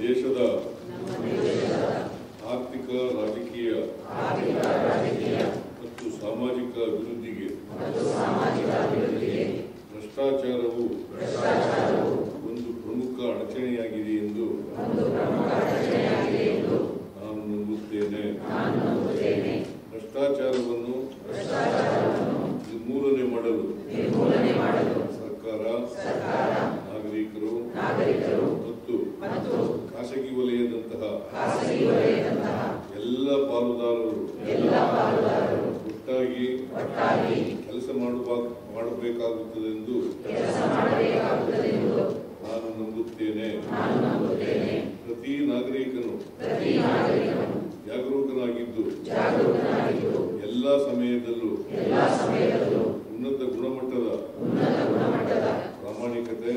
ದೇಶದ ಆರ್ಥಿಕ ರಾಜಕೀಯ ಮತ್ತು ಸಾಮಾಜಿಕ ಅಭಿವೃದ್ಧಿಗೆ ಭ್ರಷ್ಟಾಚಾರವು ಒಂದು ಪ್ರಮುಖ ಅಡಚಣೆಯಾಗಿದೆ ಎಂದು ನಾನು ನಂಬುತ್ತೇನೆ. ಭ್ರಷ್ಟಾಚಾರವನ್ನು ನಿರ್ಮೂಲನೆ ಮಾಡಲು ಸರ್ಕಾರ, ನಾಗರಿಕರು ಮತ್ತು ಖಾಸಗಿ ವಲಯದಂತಹ ಎಲ್ಲ ಪಾಲುದಾರರು ಒಟ್ಟಾಗಿ ಕೆಲಸ ಮಾಡಬೇಕಾಗುತ್ತದೆಂದು ನಾನು ನಂಬುತ್ತೇನೆ. ಪ್ರತಿ ನಾಗರಿಕನು ಜಾಗರೂಕನಾಗಿದ್ದು ಎಲ್ಲ ಸಮಯದಲ್ಲೂ ಉನ್ನತ ಗುಣಮಟ್ಟದ ಪ್ರಾಮಾಣಿಕತೆ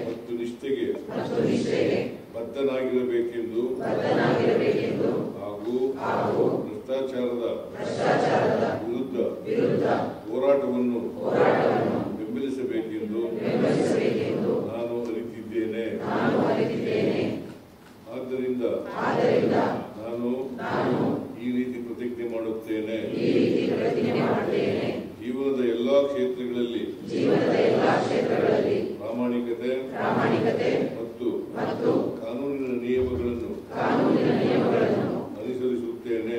ಮತ್ತು ನಿಷ್ಠೆಗೆ ಬದ್ಧನಾಗಿರಬೇಕೆಂದು ಹಾಗೂ ಭ್ರಷ್ಟಾಚಾರದ ವಿರುದ್ಧ ಹೋರಾಟವನ್ನು ಬೆಂಬಲಿಸಬೇಕೆಂದು ನಾನು ಅರಿತಿದ್ದೇನೆ. ಆದ್ದರಿಂದ ನಾನು ಈ ರೀತಿ ಪ್ರತಿಜ್ಞೆ ಮಾಡುತ್ತೇನೆ. ಜೀವನದ ಎಲ್ಲಾ ಕ್ಷೇತ್ರಗಳಲ್ಲಿ ಪ್ರಾಮಾಣಿಕತೆ ಮತ್ತು ಕಾನೂನಿನ ನಿಯಮಗಳನ್ನು ಅನುಸರಿಸುತ್ತೇನೆ.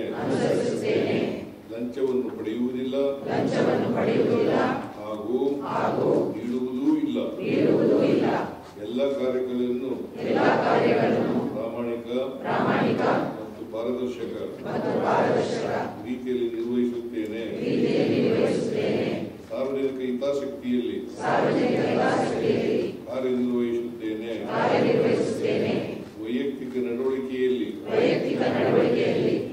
ಲಂಚವನ್ನು ಪಡೆಯುವುದಿಲ್ಲ ಹಾಗೂ ನೀಡುವುದೂ ಇಲ್ಲ. ಎಲ್ಲ ಕಾರ್ಯಗಳನ್ನು ಪ್ರಾಮಾಣಿಕ ಮತ್ತು ಪಾರದರ್ಶಕ ರೀತಿಯಲ್ಲಿ ನಿರ್ವಹಿಸುತ್ತೇನೆ. ಸಾರ್ವಜನಿಕ ಹಿತಾಸಕ್ತಿಯಲ್ಲಿ ಕಾರ್ಯನಿರ್ವಹಿಸುತ್ತೇನೆ. ವೈಯಕ್ತಿಕ ನಡವಳಿಕೆಯಲ್ಲಿ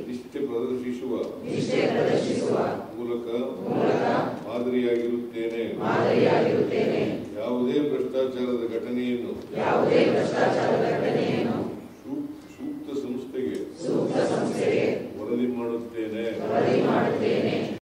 ನಿಷ್ಠೆ ಪ್ರದರ್ಶಿಸುವ ಮೂಲಕ ಮಾದರಿಯಾಗಿರುತ್ತೇನೆ. ಯಾವುದೇ ಭ್ರಷ್ಟಾಚಾರದ ಘಟನೆಯನ್ನು